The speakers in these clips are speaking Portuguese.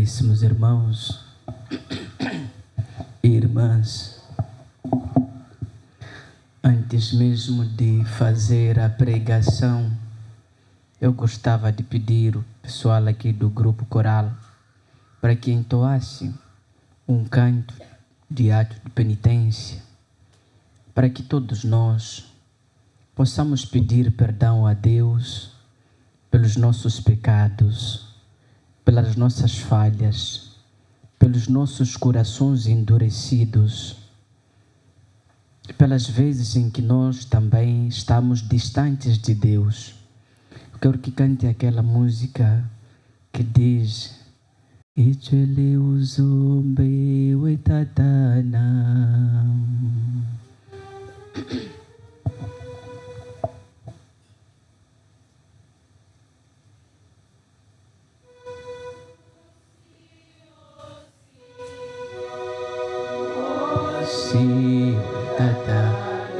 Caríssimos irmãos e irmãs, antes mesmo de fazer a pregação, eu gostava de pedir o pessoal aqui do grupo coral para que entoasse um canto de ato de penitência, para que todos nós possamos pedir perdão a Deus pelos nossos pecados, pelas nossas falhas, pelos nossos corações endurecidos, pelas vezes em que nós também estamos distantes de Deus. Eu quero que cante aquela música que diz: Ichele uzombe wetatana. Si tata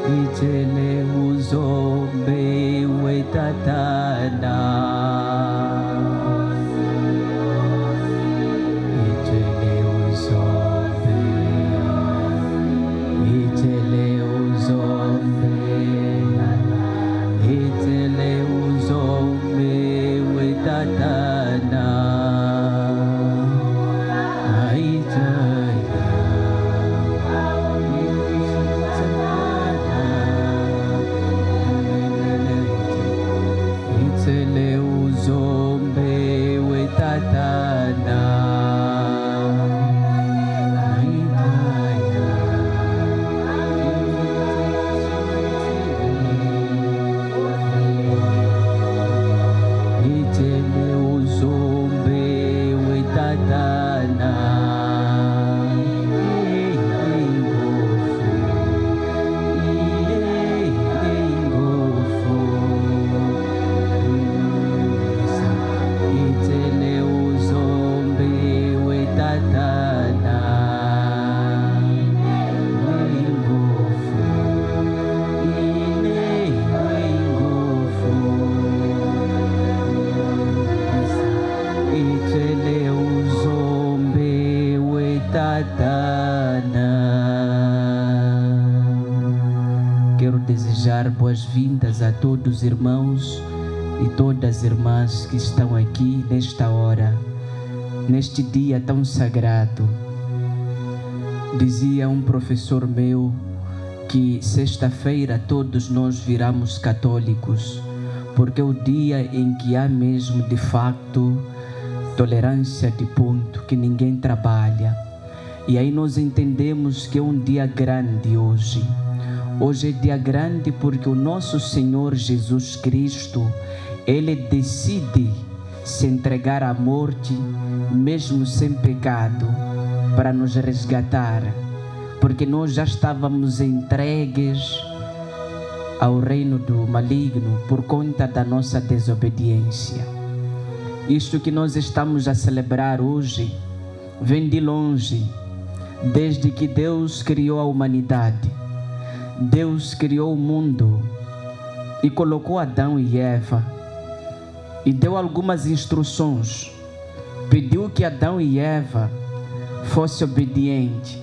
ichele uzombe wetatana. Ichele uzombe, ichele uzombe, ichele uzombe wetatana. Quero desejar boas-vindas a todos os irmãos e todas as irmãs que estão aqui nesta hora, neste dia tão sagrado. Dizia um professor meu que sexta-feira todos nós viramos católicos, porque é o dia em que há mesmo de facto tolerância de ponto, que ninguém trabalha. E aí nós entendemos que é um dia grande hoje. Hoje é dia grande porque o nosso Senhor Jesus Cristo, Ele decide se entregar à morte, mesmo sem pecado, para nos resgatar, porque nós já estávamos entregues ao reino do maligno por conta da nossa desobediência. Isto que nós estamos a celebrar hoje vem de longe, desde que Deus criou a humanidade. Deus criou o mundo e colocou Adão e Eva e deu algumas instruções. Pediu que Adão e Eva fossem obedientes,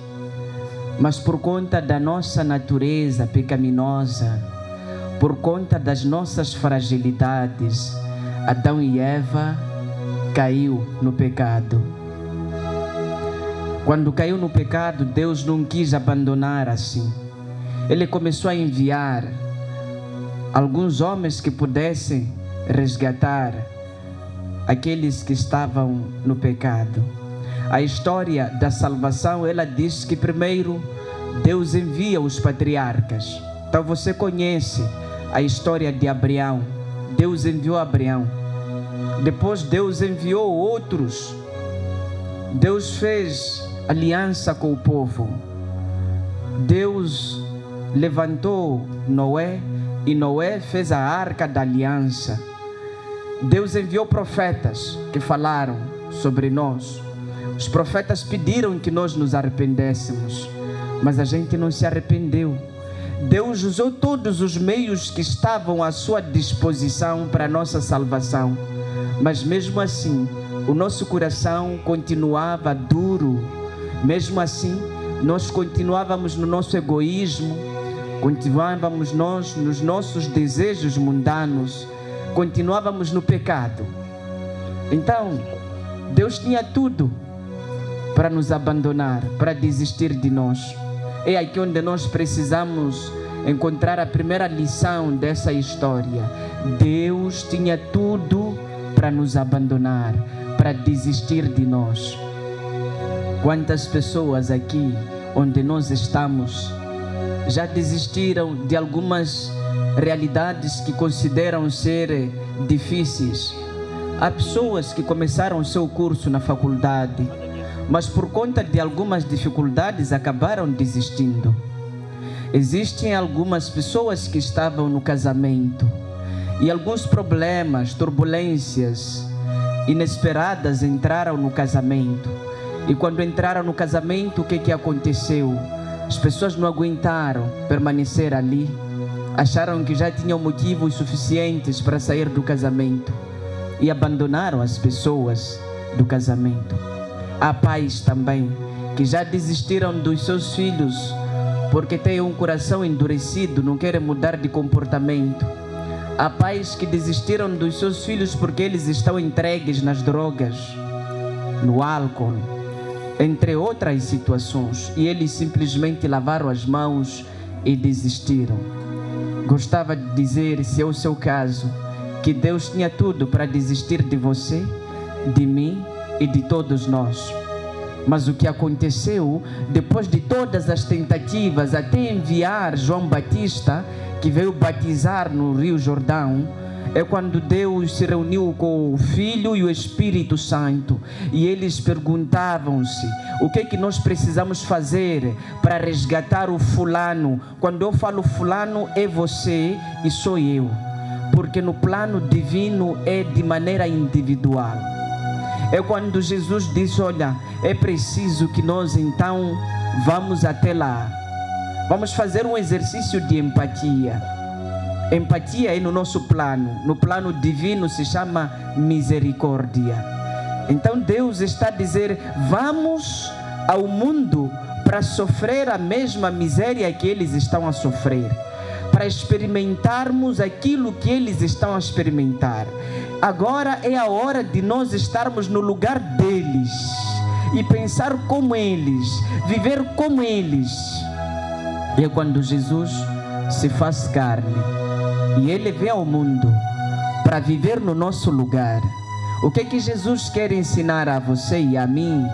mas por conta da nossa natureza pecaminosa, por conta das nossas fragilidades, Adão e Eva caiu no pecado. Quando caiu no pecado, Deus não quis abandonar assim. Ele começou a enviar alguns homens que pudessem resgatar aqueles que estavam no pecado. A história da salvação, ela diz que primeiro Deus envia os patriarcas. Então você conhece a história de Abraão. Deus enviou Abraão. Depois Deus enviou outros. Deus fez aliança com o povo. Deus levantou Noé e Noé fez a arca da aliança. Deus enviou profetas que falaram sobre nós. Os profetas pediram que nós nos arrependêssemos, mas a gente não se arrependeu. Deus usou todos os meios que estavam à sua disposição para a nossa salvação, mas mesmo assim o nosso coração continuava duro. Mesmo assim, nós continuávamos no nosso egoísmo, continuávamos nós nos nossos desejos mundanos, continuávamos no pecado. Então, Deus tinha tudo para nos abandonar, para desistir de nós. É aqui onde nós precisamos encontrar a primeira lição dessa história. Deus tinha tudo para nos abandonar, para desistir de nós. Quantas pessoas aqui onde nós estamos já desistiram de algumas realidades que consideram ser difíceis? Há pessoas que começaram o seu curso na faculdade, mas por conta de algumas dificuldades acabaram desistindo. Existem algumas pessoas que estavam no casamento e alguns problemas, turbulências inesperadas entraram no casamento. E quando entraram no casamento, o que aconteceu? As pessoas não aguentaram permanecer ali, acharam que já tinham motivos suficientes para sair do casamento e abandonaram as pessoas do casamento. Há pais também que já desistiram dos seus filhos porque têm um coração endurecido, não querem mudar de comportamento. Há pais que desistiram dos seus filhos porque eles estão entregues nas drogas, no álcool, entre outras situações, e eles simplesmente lavaram as mãos e desistiram. Gostava de dizer, se é o seu caso, que Deus tinha tudo para desistir de você, de mim e de todos nós. Mas o que aconteceu, depois de todas as tentativas, até enviar João Batista, que veio batizar no Rio Jordão, é quando Deus se reuniu com o Filho e o Espírito Santo, e eles perguntavam-se: o que é que nós precisamos fazer para resgatar o fulano? Quando eu falo fulano, é você e sou eu, porque no plano divino é de maneira individual. É quando Jesus disse: olha, é preciso que nós então vamos até lá, vamos fazer um exercício de empatia. Empatia é no nosso plano, no plano divino se chama misericórdia. Então Deus está a dizer: vamos ao mundo para sofrer a mesma miséria que eles estão a sofrer, para experimentarmos aquilo que eles estão a experimentar. Agora é a hora de nós estarmos no lugar deles e pensar como eles, viver como eles. E é quando Jesus se faz carne e ele vem ao mundo para viver no nosso lugar. O que é que Jesus quer ensinar a você e a mim?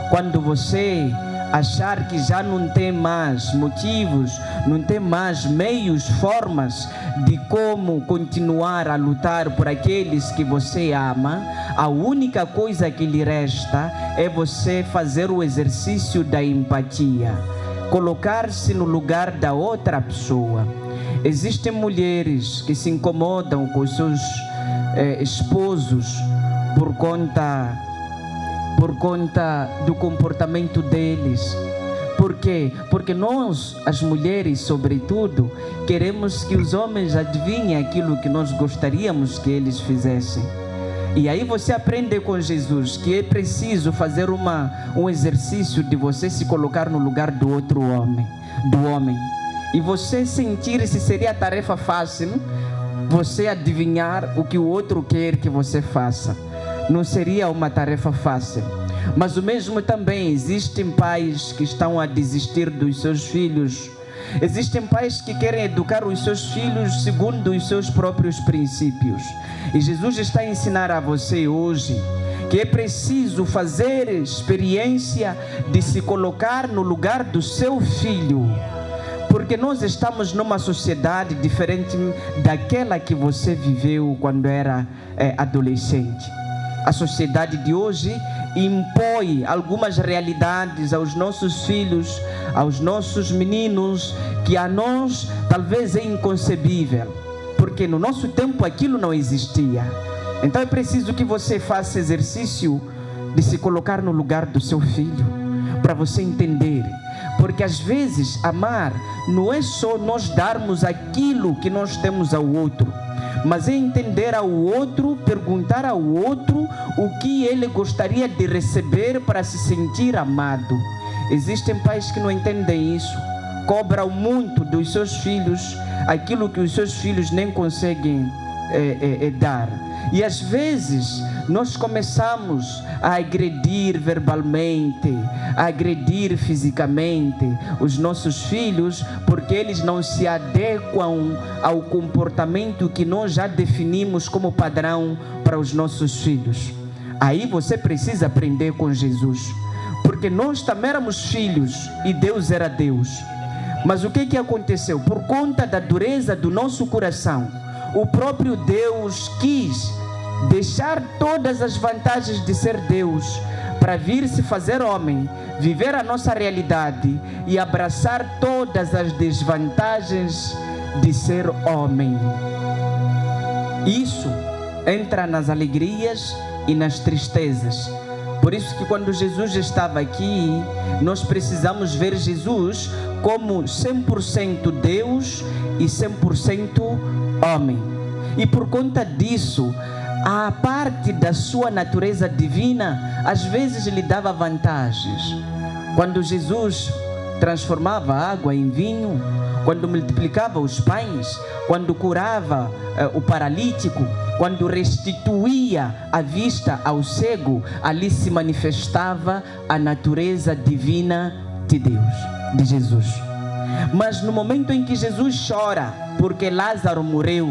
Quando você achar que já não tem mais motivos, não tem mais meios, formas de como continuar a lutar por aqueles que você ama, a única coisa que lhe resta é você fazer o exercício da empatia, colocar-se no lugar da outra pessoa. Existem mulheres que se incomodam com os seus esposos por conta do comportamento deles. Por quê? Porque nós, as mulheres, sobretudo, queremos que os homens adivinhem aquilo que nós gostaríamos que eles fizessem. E aí você aprende com Jesus que é preciso fazer um exercício de você se colocar no lugar do outro homem, e você sentir se seria tarefa fácil você adivinhar o que o outro quer que você faça. Não seria uma tarefa fácil. Mas o mesmo também, existem pais que estão a desistir dos seus filhos. Existem pais que querem educar os seus filhos segundo os seus próprios princípios. E Jesus está a ensinar a você hoje que é preciso fazer experiência de se colocar no lugar do seu filho. Porque nós estamos numa sociedade diferente daquela que você viveu quando era adolescente. A sociedade de hoje impõe algumas realidades aos nossos filhos, aos nossos meninos, que a nós talvez é inconcebível, porque no nosso tempo aquilo não existia. Então é preciso que você faça exercício de se colocar no lugar do seu filho, para você entender. Porque às vezes amar não é só nós darmos aquilo que nós temos ao outro, mas é entender ao outro, perguntar ao outro o que ele gostaria de receber para se sentir amado. Existem pais que não entendem isso, cobram muito dos seus filhos aquilo que os seus filhos nem conseguem dar. E às vezes nós começamos a agredir verbalmente, a agredir fisicamente os nossos filhos, porque eles não se adequam ao comportamento que nós já definimos como padrão para os nossos filhos. Aí você precisa aprender com Jesus, porque nós também éramos filhos e Deus era Deus. Mas o que aconteceu? Por conta da dureza do nosso coração, o próprio Deus quis deixar todas as vantagens de ser Deus para vir se fazer homem, viver a nossa realidade e abraçar todas as desvantagens de ser homem. Isso entra nas alegrias e nas tristezas. Por isso que quando Jesus estava aqui, nós precisamos ver Jesus como 100% Deus e 100% homem. E por conta disso, a parte da sua natureza divina, às vezes lhe dava vantagens. Quando Jesus transformava a água em vinho, quando multiplicava os pães, quando curava o paralítico, quando restituía a vista ao cego, ali se manifestava a natureza divina de Deus, de Jesus. Mas no momento em que Jesus chora porque Lázaro morreu,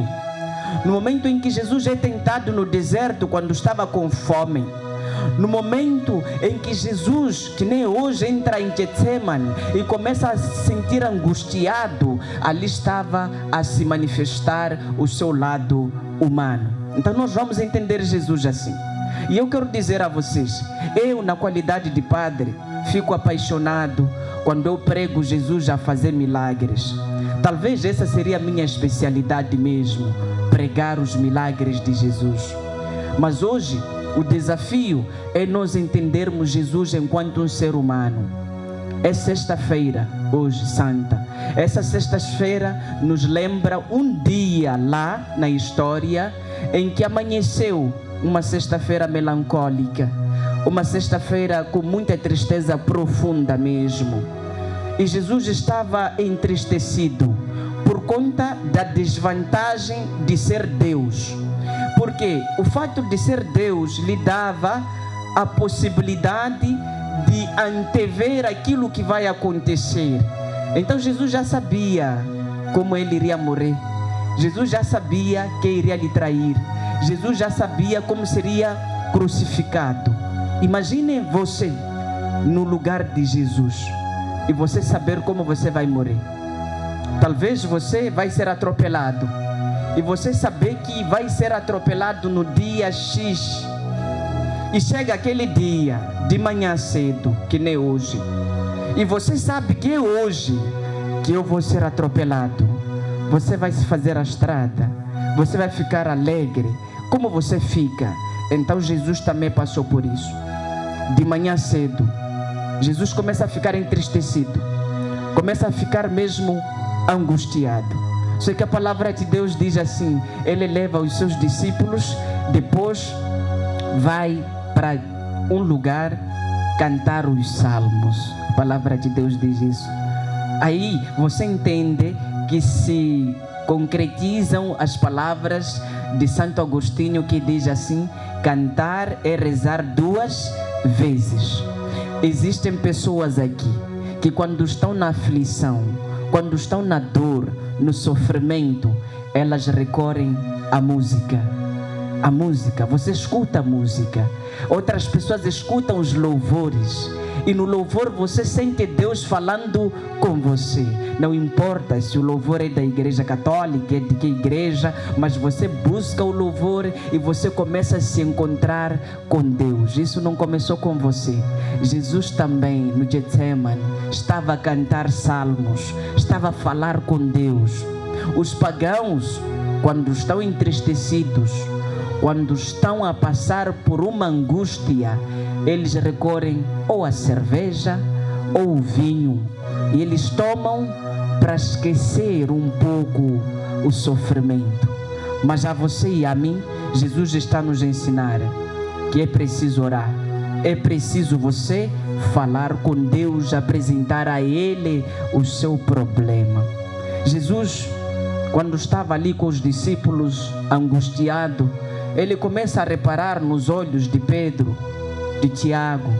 no momento em que Jesus é tentado no deserto quando estava com fome, no momento em que Jesus, que nem hoje, entra em Getsemane e começa a se sentir angustiado, ali estava a se manifestar o seu lado humano. Então nós vamos entender Jesus assim. E eu quero dizer a vocês, eu na qualidade de padre, fico apaixonado quando eu prego Jesus a fazer milagres. Talvez essa seria a minha especialidade mesmo, pregar os milagres de Jesus. Mas hoje o desafio é nós entendermos Jesus enquanto um ser humano. É sexta-feira, hoje, santa. Essa sexta-feira nos lembra um dia lá na história em que amanheceu uma sexta-feira melancólica, uma sexta-feira com muita tristeza profunda mesmo. E Jesus estava entristecido por conta da desvantagem de ser Deus. Porque o fato de ser Deus lhe dava a possibilidade de antever aquilo que vai acontecer. Então Jesus já sabia como ele iria morrer. Jesus já sabia que iria lhe trair. Jesus já sabia como seria crucificado. Imagine você no lugar de Jesus e você saber como você vai morrer. Talvez você vai ser atropelado e você saber que vai ser atropelado no dia X. E chega aquele dia de manhã cedo, que nem hoje, e você sabe que é hoje que eu vou ser atropelado. Você vai se fazer a estrada, você vai ficar alegre. Como você fica? Então Jesus também passou por isso. De manhã cedo, Jesus começa a ficar entristecido, começa a ficar mesmo angustiado. Só que a palavra de Deus diz assim: ele leva os seus discípulos, depois vai para um lugar cantar os salmos. A palavra de Deus diz isso. Aí você entende que se concretizam as palavras de Santo Agostinho, que diz assim: cantar é rezar 2 vezes. Existem pessoas aqui que quando estão na aflição, quando estão na dor, no sofrimento, elas recorrem à música. A música, você escuta a música. Outras pessoas escutam os louvores. E no louvor você sente Deus falando com você. Não importa se o louvor é da igreja católica, é de que igreja, mas você busca o louvor e você começa a se encontrar com Deus. Isso não começou com você. Jesus também, no Getsemane, estava a cantar salmos, estava a falar com Deus. Os pagãos, quando estão entristecidos, quando estão a passar por uma angústia, eles recorrem ou à cerveja ou ao vinho. E eles tomam para esquecer um pouco o sofrimento. Mas a você e a mim, Jesus está nos ensinar que é preciso orar. É preciso você falar com Deus, apresentar a Ele o seu problema. Jesus, quando estava ali com os discípulos, angustiado, Ele começa a reparar nos olhos de Pedro, de Tiago,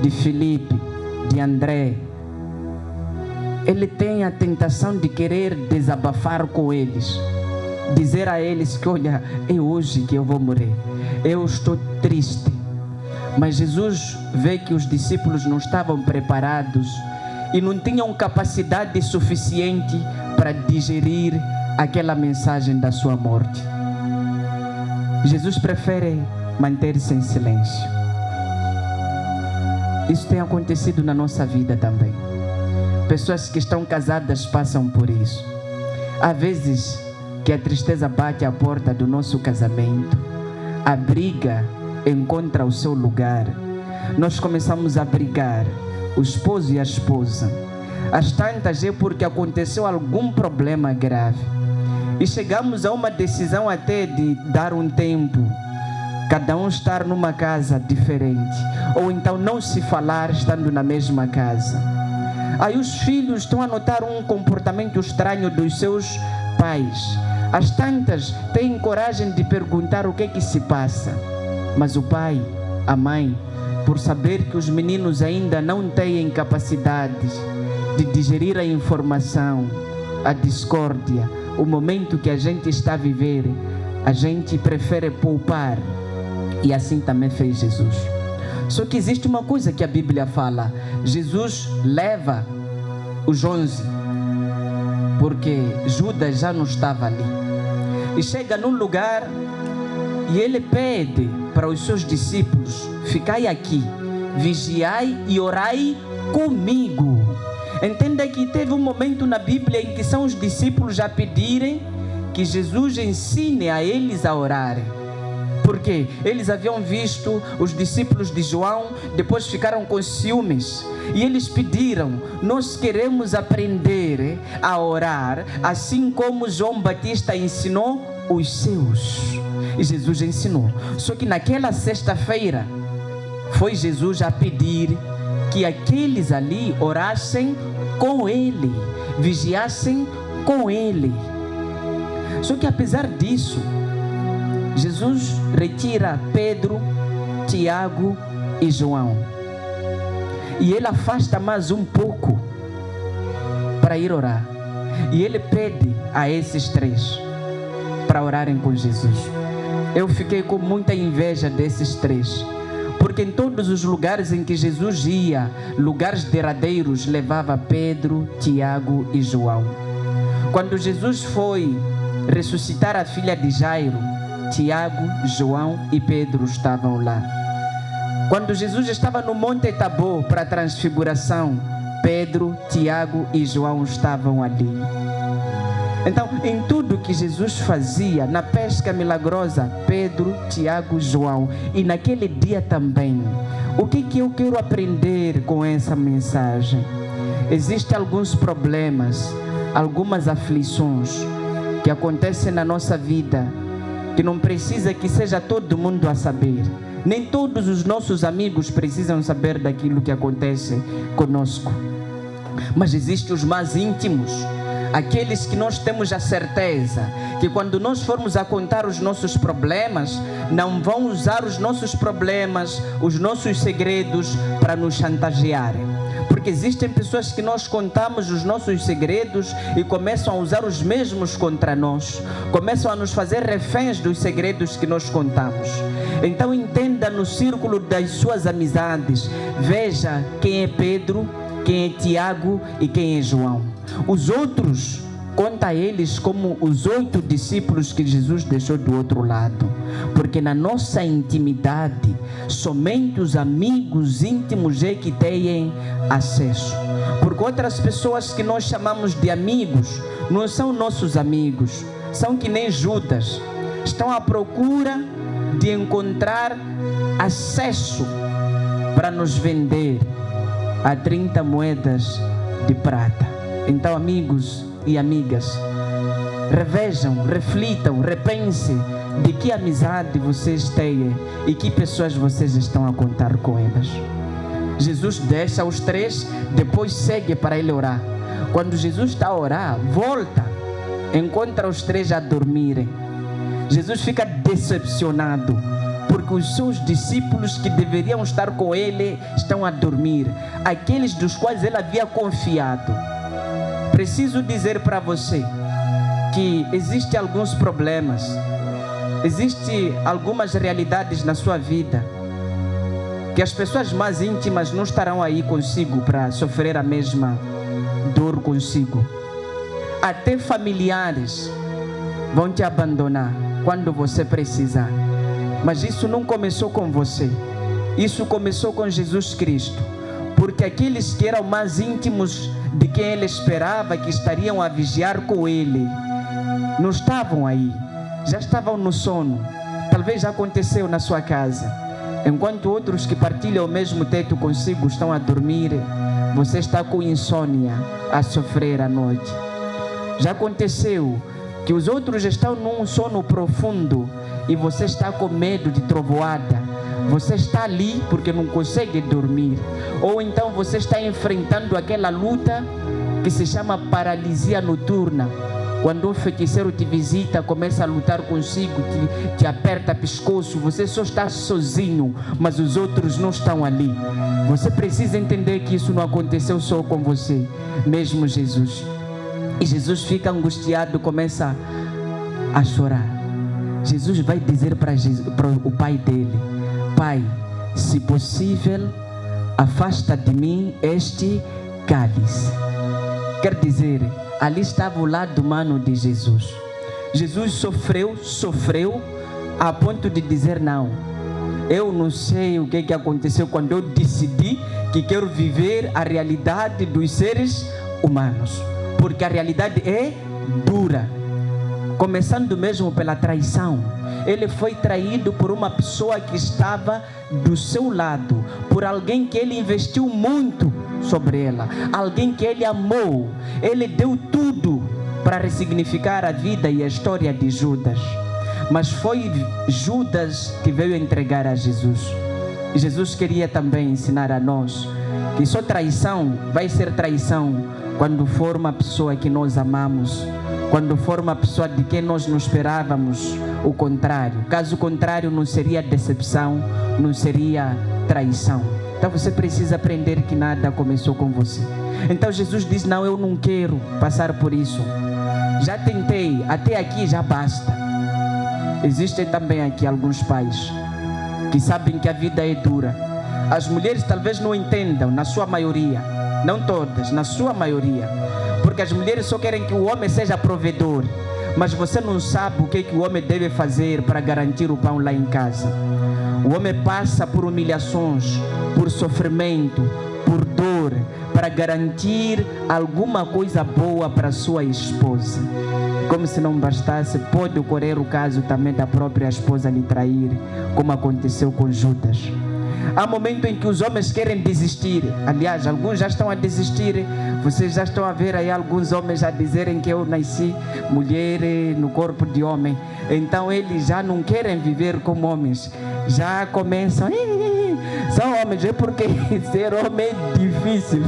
de Filipe, de André. Ele tem a tentação de querer desabafar com eles, dizer a eles que, olha, é hoje que eu vou morrer, eu estou triste. Mas Jesus vê que os discípulos não estavam preparados e não tinham capacidade suficiente para digerir aquela mensagem da sua morte. Jesus prefere manter-se em silêncio. Isso tem acontecido na nossa vida também. Pessoas que estão casadas passam por isso. Há vezes que a tristeza bate à porta do nosso casamento, a briga encontra o seu lugar. Nós começamos a brigar, o esposo e a esposa. As tantas é porque aconteceu algum problema grave e chegamos a uma decisão até de dar um tempo, cada um estar numa casa diferente, ou então não se falar estando na mesma casa. Aí os filhos estão a notar um comportamento estranho dos seus pais. As tantas têm coragem de perguntar o que é que se passa. Mas o pai, a mãe, por saber que os meninos ainda não têm capacidades de digerir a informação, a discórdia, o momento que a gente está a viver, a gente prefere poupar. E assim também fez Jesus. Só que existe uma coisa que a Bíblia fala. Jesus leva os 11, porque Judas já não estava ali. E chega num lugar e ele pede para os seus discípulos: ficai aqui, vigiai e orai comigo. Entenda que teve um momento na Bíblia em que são os discípulos a pedirem que Jesus ensine a eles a orarem. Porque eles haviam visto os discípulos de João, depois ficaram com ciúmes. E eles pediram: nós queremos aprender a orar, assim como João Batista ensinou os seus. E Jesus ensinou. Só que naquela sexta-feira, foi Jesus a pedir que aqueles ali orassem com Ele, vigiassem com Ele. Só que apesar disso, Jesus retira Pedro, Tiago e João. E ele afasta mais um pouco para ir orar. E ele pede a esses 3 para orarem com Jesus. Eu fiquei com muita inveja desses 3. Porque em todos os lugares em que Jesus ia, lugares derradeiros, levava Pedro, Tiago e João. Quando Jesus foi ressuscitar a filha de Jairo, Tiago, João e Pedro estavam lá. Quando Jesus estava no Monte Tabor para a transfiguração, Pedro, Tiago e João estavam ali. Então, em tudo que Jesus fazia, na pesca milagrosa, Pedro, Tiago, João, e naquele dia também, o que eu quero aprender com essa mensagem? Existem alguns problemas, algumas aflições que acontecem na nossa vida, que não precisa que seja todo mundo a saber. Nem todos os nossos amigos precisam saber daquilo que acontece conosco. Mas existem os mais íntimos, aqueles que nós temos a certeza que quando nós formos a contar os nossos problemas, não vão usar os nossos problemas, os nossos segredos para nos chantagearem. Porque existem pessoas que nós contamos os nossos segredos e começam a usar os mesmos contra nós. Começam a nos fazer reféns dos segredos que nós contamos. Então entenda no círculo das suas amizades. Veja quem é Pedro, quem é Tiago e quem é João. Os outros, conta a eles como os 8 discípulos que Jesus deixou do outro lado. Porque na nossa intimidade, somente os amigos íntimos é que têm acesso. Porque outras pessoas que nós chamamos de amigos, não são nossos amigos. São que nem Judas. Estão à procura de encontrar acesso para nos vender a 30 moedas de prata. Então, amigos e amigas, Revejam, reflitam, repensem de que amizade vocês têm e que pessoas vocês estão a contar com elas. Jesus deixa os três, depois segue para ele orar. Quando Jesus está a orar, volta, encontra os três a dormirem. Jesus fica decepcionado, porque os seus discípulos que deveriam estar com ele estão a dormir, aqueles dos quais ele havia confiado. Preciso dizer para você que existem alguns problemas, existem algumas realidades na sua vida que as pessoas mais íntimas não estarão aí consigo para sofrer a mesma dor consigo. Até familiares vão te abandonar quando você precisar. Mas isso não começou com você. Isso começou com Jesus Cristo. Porque aqueles que eram mais íntimos de quem ele esperava que estariam a vigiar com ele, não estavam aí. Já estavam no sono. Talvez já aconteceu na sua casa. Enquanto outros que partilham o mesmo teto consigo estão a dormir, você está com insônia a sofrer à noite. Já aconteceu que os outros estão num sono profundo e você está com medo de trovoada. Você está ali porque não consegue dormir. Ou então você está enfrentando aquela luta que se chama paralisia noturna. Quando um feiticeiro te visita, começa a lutar consigo, te aperta o pescoço, você só está sozinho, mas os outros não estão ali. Você precisa entender que isso não aconteceu só com você, mesmo Jesus. E Jesus fica angustiado, começa a chorar. Jesus vai dizer para o pai dele: Pai, se possível, afasta de mim este cálice. Quer dizer, ali estava o lado humano de Jesus. Jesus sofreu a ponto de dizer: não, eu não sei o que aconteceu quando eu decidi que quero viver a realidade dos seres humanos, porque a realidade é dura, começando mesmo pela traição. Ele foi traído por uma pessoa que estava do seu lado, por alguém que ele investiu muito sobre ela, alguém que ele amou. Ele deu tudo para ressignificar a vida e a história de Judas, mas foi Judas que veio entregar a Jesus. E Jesus queria também ensinar a nós que só traição vai ser traição quando for uma pessoa que nós amamos, quando for uma pessoa de quem nós não esperávamos o contrário. Caso contrário, não seria decepção, não seria traição. Então você precisa aprender que nada começou com você. Então Jesus diz: não, eu não quero passar por isso. Já tentei, até aqui já basta. Existem também aqui alguns pais que sabem que a vida é dura. As mulheres talvez não entendam, na sua maioria, não todas, na sua maioria, porque as mulheres só querem que o homem seja provedor, mas você não sabe o que o homem deve fazer para garantir o pão lá em casa. O homem passa por humilhações, por sofrimento, por dor, para garantir alguma coisa boa para sua esposa. Como se não bastasse, pode ocorrer o caso também da própria esposa lhe trair, como aconteceu com Judas. Há momentos em que os homens querem desistir. Aliás, alguns já estão a desistir. Vocês já estão a ver aí alguns homens a dizerem que eu nasci mulher no corpo de homem. Então eles já não querem viver como homens. Já começam: são homens, é porque ser homem é difícil.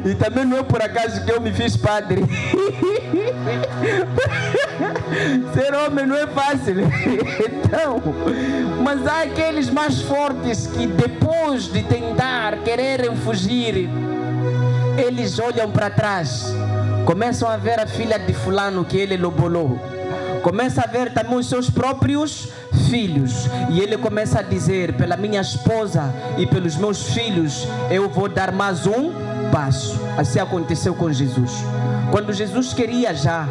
E também não é por acaso que eu me fiz padre. Ser homem não é fácil. Então, mas há aqueles mais fortes que depois de tentar, quererem fugir, eles olham para trás, começam a ver a filha de fulano que ele lobolou, começa a ver também os seus próprios filhos, e ele começa a dizer: pela minha esposa e pelos meus filhos eu vou dar mais um passo. Assim aconteceu com Jesus. Quando Jesus queria já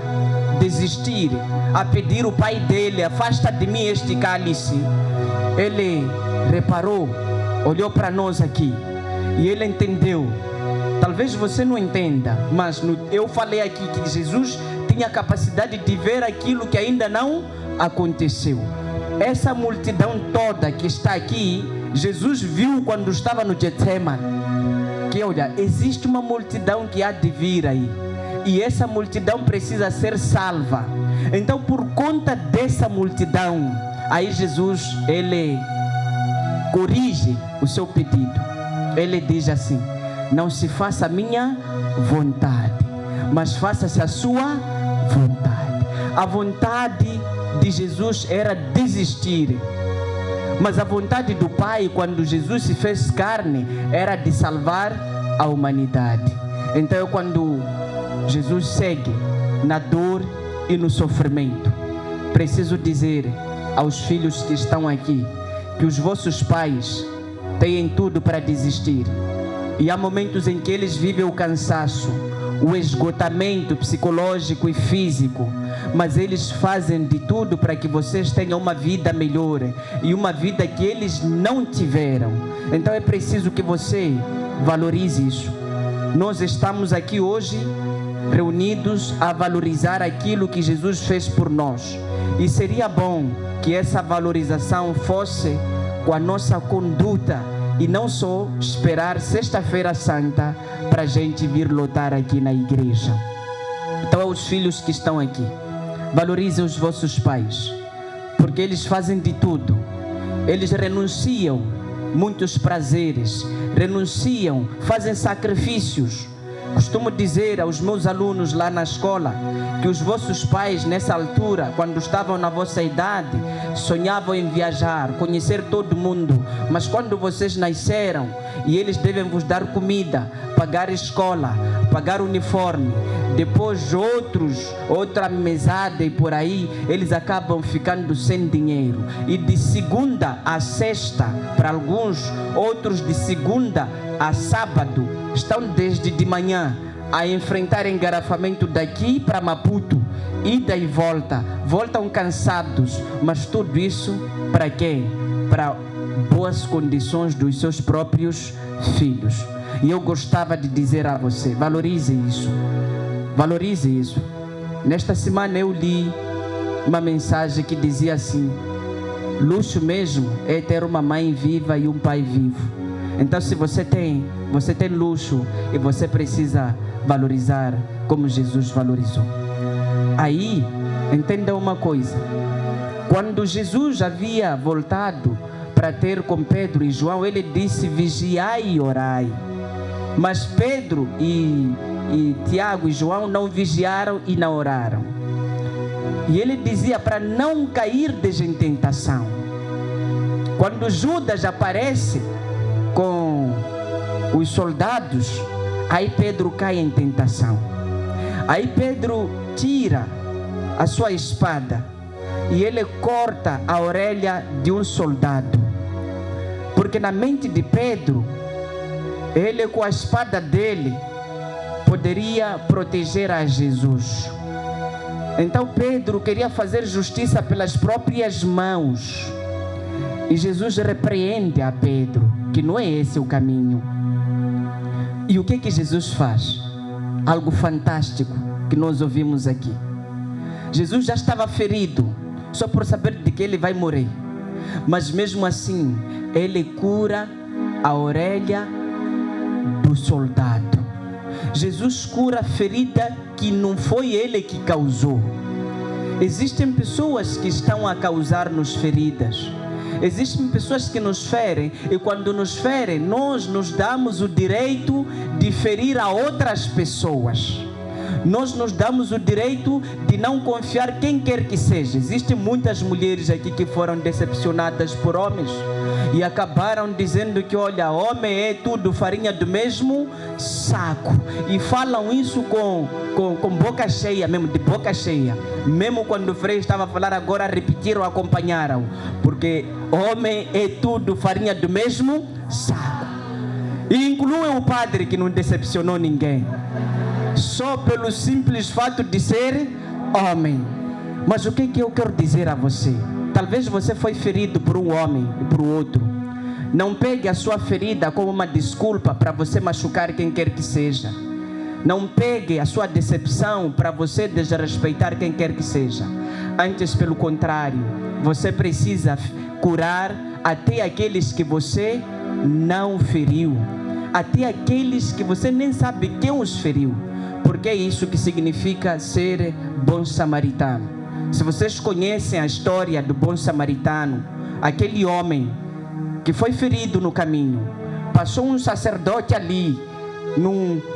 desistir, a pedir o pai dele: afasta de mim este cálice, ele reparou, olhou para nós aqui e ele entendeu. Talvez você não entenda, mas eu falei aqui que Jesus tinha a capacidade de ver aquilo que ainda não aconteceu. Essa multidão toda que está aqui, Jesus viu quando estava no Getsemane, que olha, existe uma multidão que há de vir aí, e essa multidão precisa ser salva. Então, por conta dessa multidão, aí Jesus, ele corrige o seu pedido. Ele diz assim: não se faça a minha vontade, mas faça-se a sua vontade. A vontade de Jesus era desistir, mas a vontade do Pai, quando Jesus se fez carne, era de salvar a humanidade. Então, quando Jesus segue na dor e no sofrimento, preciso dizer aos filhos que estão aqui que os vossos pais têm tudo para desistir, e há momentos em que eles vivem o cansaço, o esgotamento psicológico e físico, mas eles fazem de tudo para que vocês tenham uma vida melhor e uma vida que eles não tiveram. Então é preciso que você valorize isso. Nós estamos aqui hoje reunidos a valorizar aquilo que Jesus fez por nós, e seria bom que essa valorização fosse com a nossa conduta e não só esperar Sexta-feira Santa para a gente vir lotar aqui na igreja. Então, aos filhos que estão aqui, valorizem os vossos pais, porque eles fazem de tudo. Eles renunciam muitos prazeres, renunciam, fazem sacrifícios. Costumo dizer aos meus alunos lá na escola que os vossos pais, nessa altura, quando estavam na vossa idade, sonhavam em viajar, conhecer todo mundo, mas quando vocês nasceram e eles devem vos dar comida, pagar escola, pagar uniforme, depois outra mesada e por aí, eles acabam ficando sem dinheiro. E de segunda a sexta, para alguns, outros de segunda a sábado, estão desde de manhã a enfrentar engarrafamento daqui para Maputo, ida e volta, voltam cansados, mas tudo isso para quê? Para boas condições dos seus próprios filhos. E eu gostava de dizer a você, valorize isso, valorize isso. Nesta semana eu li uma mensagem que dizia assim: luxo mesmo é ter uma mãe viva e um pai vivo. Então, se você tem luxo, e você precisa valorizar como Jesus valorizou. Aí, entenda uma coisa: quando Jesus havia voltado para ter com Pedro e João, ele disse: vigiai e orai. Mas Pedro e Tiago e João não vigiaram e não oraram. E ele dizia para não cair em tentação. Quando Judas aparece com os soldados, aí Pedro cai em tentação. Aí Pedro tira a sua espada e ele corta a orelha de um soldado, porque na mente de Pedro, ele com a espada dele poderia proteger a Jesus. Então Pedro queria fazer justiça pelas próprias mãos, e Jesus repreende a Pedro que não é esse o caminho. E o que Jesus faz? Algo fantástico que nós ouvimos aqui. Jesus já estava ferido, só por saber de que ele vai morrer, mas mesmo assim ele cura a orelha do soldado. Jesus cura a ferida que não foi ele que causou. Existem pessoas que estão a causar-nos feridas. Existem pessoas que nos ferem, e quando nos ferem, nós nos damos o direito de ferir a outras pessoas. Nós nos damos o direito de não confiar quem quer que seja. Existem muitas mulheres aqui que foram decepcionadas por homens e acabaram dizendo que, olha, homem é tudo farinha do mesmo saco. E falam isso com boca cheia mesmo, de boca cheia. Mesmo quando o Frei estava a falar agora, repetiram, acompanharam. Porque homem é tudo farinha do mesmo saco. E incluem o padre que não decepcionou ninguém, só pelo simples fato de ser homem. Mas o que eu quero dizer a você? Talvez você foi ferido por um homem e por outro. Não pegue a sua ferida como uma desculpa para você machucar quem quer que seja. Não pegue a sua decepção para você desrespeitar quem quer que seja. Antes, pelo contrário, você precisa curar até aqueles que você não feriu, até aqueles que você nem sabe quem os feriu. porque é isso que significa ser bom samaritano. Se vocês conhecem a história do bom samaritano, aquele homem que foi ferido no caminho, passou um sacerdote ali,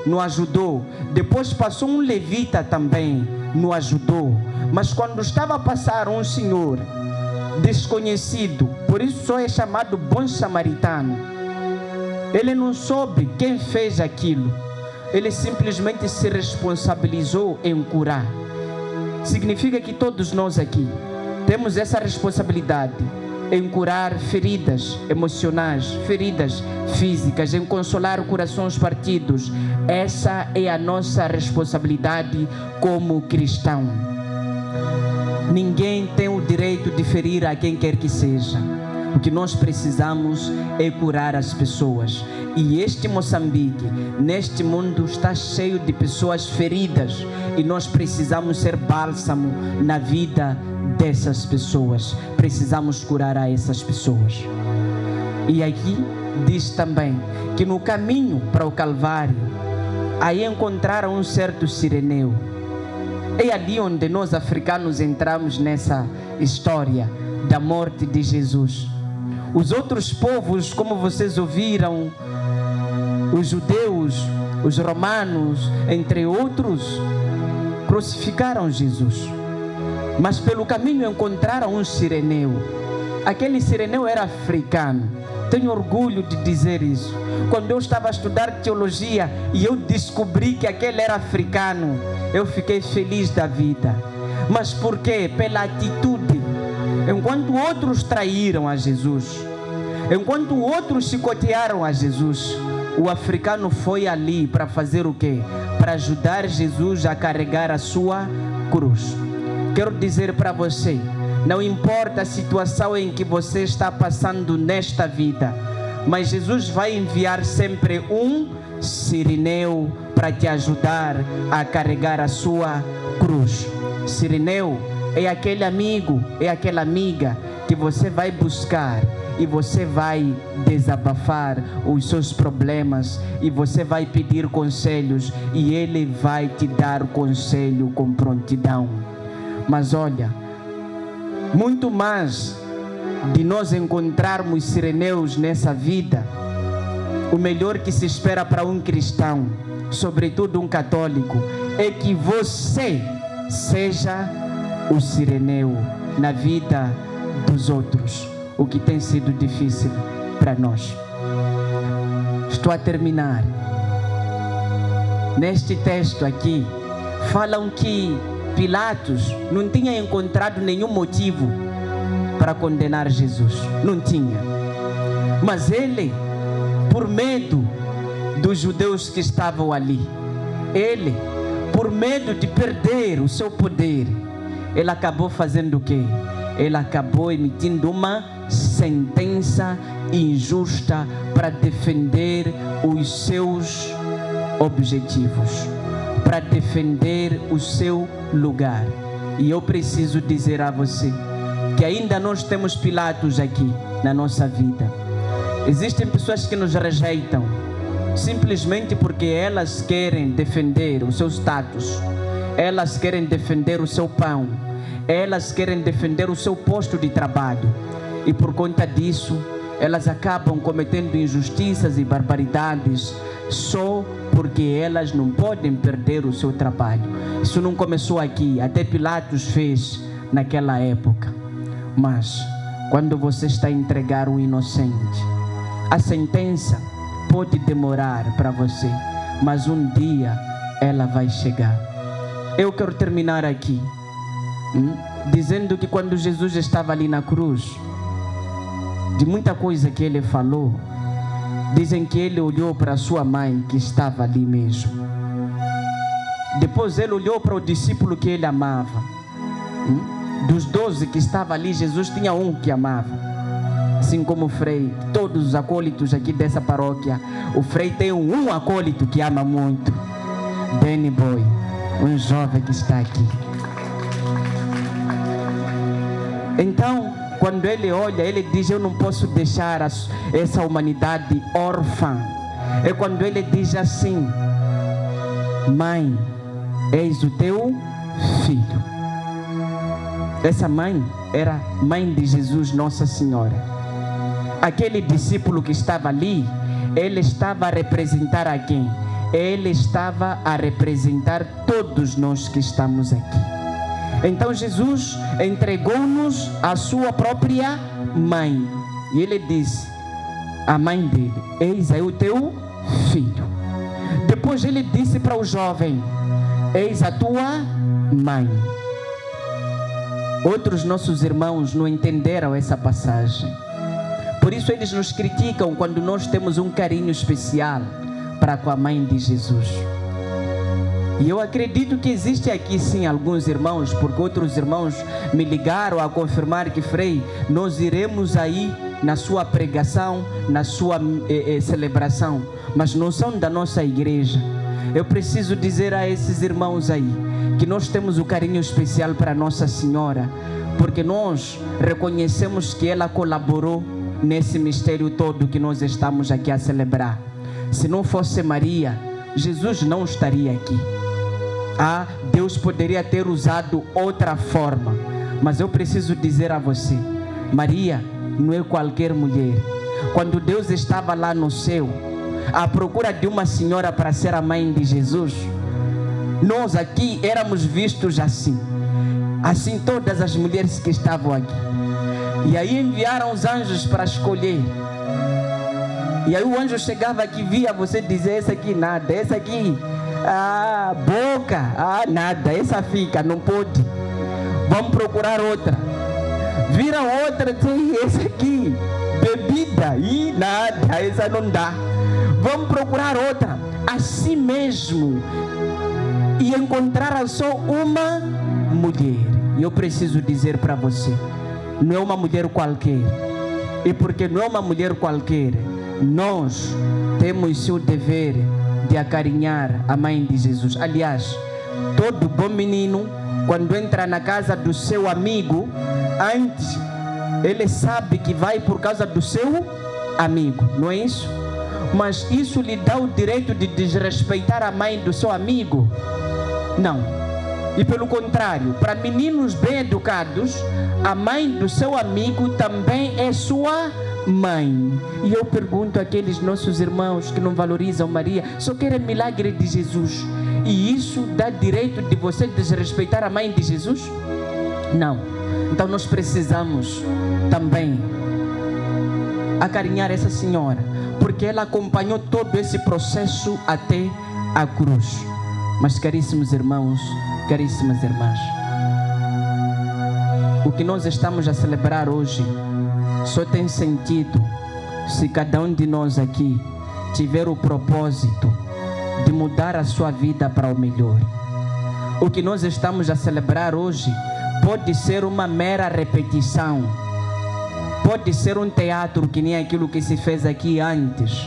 não ajudou. Depois passou um levita também, não ajudou. Mas quando estava a passar um senhor desconhecido, por isso só é chamado bom samaritano, ele não soube quem fez aquilo, ele simplesmente se responsabilizou em curar. Significa que todos nós aqui temos essa responsabilidade em curar feridas emocionais, feridas físicas, em consolar corações partidos. Essa é a nossa responsabilidade como cristão. Ninguém tem o direito de ferir a quem quer que seja. O que nós precisamos é curar as pessoas. E este Moçambique, neste mundo, está cheio de pessoas feridas. E nós precisamos ser bálsamo na vida dessas pessoas. Precisamos curar a essas pessoas. E aqui diz também que no caminho para o Calvário, aí encontraram um certo sireneu. É ali onde nós africanos entramos nessa história da morte de Jesus. Os outros povos, como vocês ouviram, os judeus, os romanos, entre outros, crucificaram Jesus. Mas pelo caminho encontraram um sireneu. Aquele sireneu era africano. Tenho orgulho de dizer isso. Quando eu estava a estudar teologia e eu descobri que aquele era africano, eu fiquei feliz da vida. Mas por quê? Pela atitude. Enquanto outros traíram a Jesus, enquanto outros chicotearam a Jesus, o africano foi ali para fazer o quê? Para ajudar Jesus a carregar a sua cruz. Quero dizer para você, não importa a situação em que você está passando nesta vida, mas Jesus vai enviar sempre um sireneu para te ajudar a carregar a sua cruz. Sireneu é aquele amigo, é aquela amiga que você vai buscar e você vai desabafar os seus problemas e você vai pedir conselhos e ele vai te dar conselho com prontidão. Mas olha, muito mais de nós encontrarmos sireneus nessa vida, o melhor que se espera para um cristão, sobretudo um católico, é que você seja o sireneu na vida dos outros, o que tem sido difícil para nós. Estou a terminar. Neste texto aqui, falam que Pilatos não tinha encontrado nenhum motivo para condenar Jesus. Não tinha. Mas ele, por medo dos judeus que estavam ali, ele, por medo de perder o seu poder, ele acabou fazendo o quê? Ele acabou emitindo uma sentença injusta para defender os seus objetivos, para defender o seu lugar. E eu preciso dizer a você que ainda nós temos Pilatos aqui na nossa vida. Existem pessoas que nos rejeitam simplesmente porque elas querem defender o seu status, elas querem defender o seu pão, elas querem defender o seu posto de trabalho. E por conta disso, elas acabam cometendo injustiças e barbaridades só porque elas não podem perder o seu trabalho. Isso não começou aqui, até Pilatos fez naquela época. Mas quando você está a entregar um inocente, a sentença pode demorar para você, mas um dia ela vai chegar. Eu quero terminar aqui dizendo que quando Jesus estava ali na cruz, de muita coisa que ele falou, dizem que ele olhou para sua mãe que estava ali mesmo. Depois ele olhou para o discípulo que ele amava. Dos 12 que estava ali, Jesus tinha um que amava. Assim como o Frei, todos os acólitos aqui dessa paróquia, o Frei tem um acólito que ama muito, Danny Boy, um jovem que está aqui. Então, quando ele olha, ele diz: eu não posso deixar essa humanidade órfã. É quando ele diz assim: mãe, eis o teu filho. Essa mãe era mãe de Jesus, Nossa Senhora. Aquele discípulo que estava ali, ele estava a representar a quem? Ele estava a representar todos nós que estamos aqui. Então Jesus entregou-nos a sua própria mãe. E ele disse, a mãe dele, eis aí o teu filho. Depois ele disse para o jovem, eis a tua mãe. Outros nossos irmãos não entenderam essa passagem. Por isso eles nos criticam quando nós temos um carinho especial para com a mãe de Jesus. E eu acredito que existe aqui sim alguns irmãos, porque outros irmãos me ligaram a confirmar que, Frei, nós iremos aí na sua pregação, na sua celebração, mas não são da nossa igreja. Eu preciso dizer a esses irmãos aí que nós temos o carinho especial para Nossa Senhora, porque nós reconhecemos que ela colaborou nesse mistério todo que nós estamos aqui a celebrar. Se não fosse Maria, Jesus não estaria aqui. Deus poderia ter usado outra forma, mas eu preciso dizer a você, Maria não é qualquer mulher. Quando Deus estava lá no céu, à procura de uma senhora para ser a mãe de Jesus, nós aqui éramos vistos assim todas as mulheres que estavam aqui. E aí enviaram os anjos para escolher. E aí o anjo chegava aqui, via você dizer, essa aqui nada, essa aqui, boca, nada, essa fica, não pode. Vamos procurar outra. Viram outra, tem essa aqui, bebida, e nada, essa não dá. Vamos procurar outra. Assim mesmo. E encontraram só uma mulher. E eu preciso dizer para você, não é uma mulher qualquer. E porque não é uma mulher qualquer, nós temos o dever de acarinhar a mãe de Jesus. Aliás, todo bom menino, quando entra na casa do seu amigo, antes ele sabe que vai por causa do seu amigo, não é isso? Mas isso lhe dá o direito de desrespeitar a mãe do seu amigo? Não. E pelo contrário, para meninos bem educados, a mãe do seu amigo também é sua mãe. E eu pergunto àqueles nossos irmãos que não valorizam Maria, só querem milagre de Jesus, e isso dá direito de você desrespeitar a mãe de Jesus? Não. Então nós precisamos também acarinhar essa senhora, porque ela acompanhou todo esse processo até a cruz. Mas caríssimos irmãos, caríssimas irmãs, o que nós estamos a celebrar hoje só tem sentido se cada um de nós aqui tiver o propósito de mudar a sua vida para o melhor. O que nós estamos a celebrar hoje pode ser uma mera repetição, pode ser um teatro que nem aquilo que se fez aqui antes,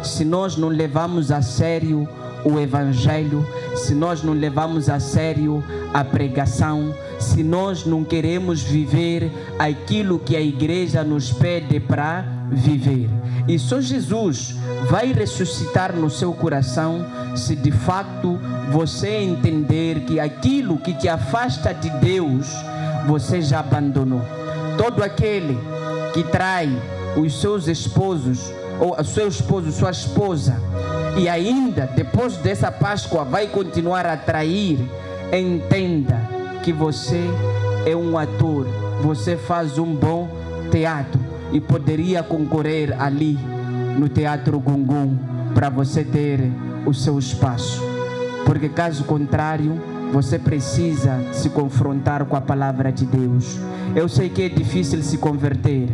se nós não levamos a sério o Evangelho, se nós não levamos a sério a pregação, se nós não queremos viver aquilo que a igreja nos pede para viver. E só Jesus vai ressuscitar no seu coração se de fato você entender que aquilo que te afasta de Deus, você já abandonou. Todo aquele que trai os seus esposos, ou o seu esposo, sua esposa, e ainda depois dessa Páscoa vai continuar a trair, entenda que você é um ator, você faz um bom teatro e poderia concorrer ali no Teatro Gungun para você ter o seu espaço, porque caso contrário você precisa se confrontar com a palavra de Deus. Eu sei que é difícil se converter,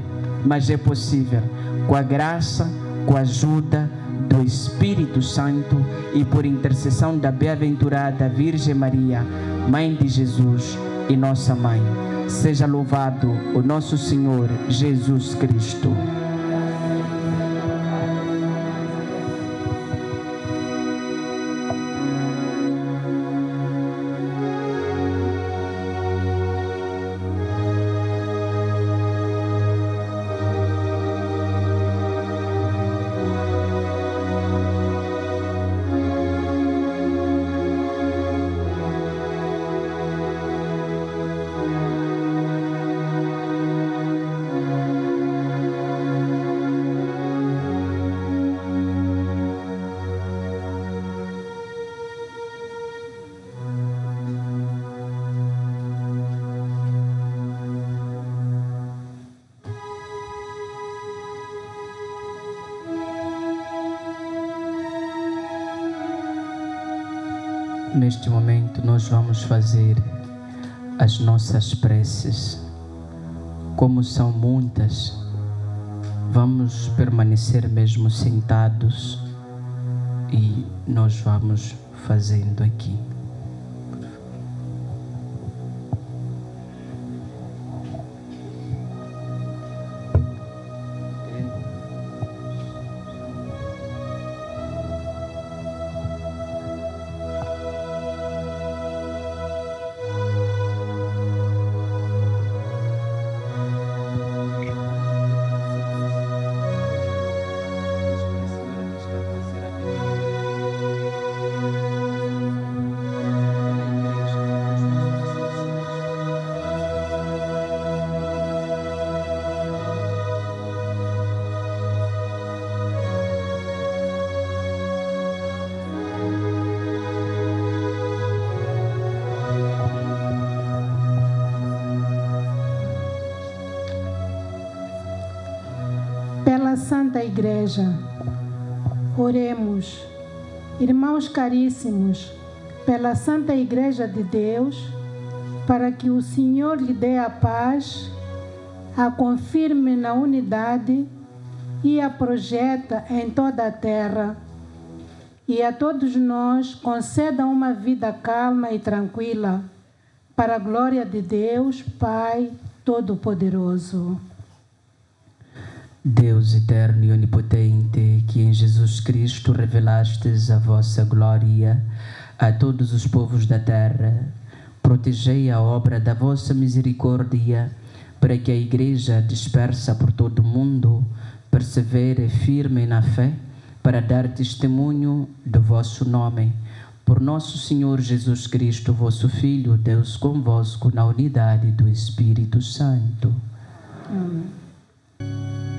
mas é possível, com a graça, com a ajuda do Espírito Santo e por intercessão da bem-aventurada Virgem Maria, Mãe de Jesus e nossa Mãe. Seja louvado o nosso Senhor Jesus Cristo. Neste momento nós vamos fazer as nossas preces. Como são muitas, vamos permanecer mesmo sentados e nós vamos fazendo aqui. Pela Santa Igreja, oremos. Irmãos caríssimos, pela Santa Igreja de Deus, para que o Senhor lhe dê a paz, a confirme na unidade e a projeta em toda a terra, e a todos nós conceda uma vida calma e tranquila, para a glória de Deus, Pai Todo-Poderoso. Deus eterno e onipotente, que em Jesus Cristo revelastes a vossa glória a todos os povos da terra, protegei a obra da vossa misericórdia, para que a Igreja dispersa por todo o mundo persevere firme na fé, para dar testemunho do vosso nome. Por nosso Senhor Jesus Cristo, vosso Filho, Deus convosco, na unidade do Espírito Santo. Amém.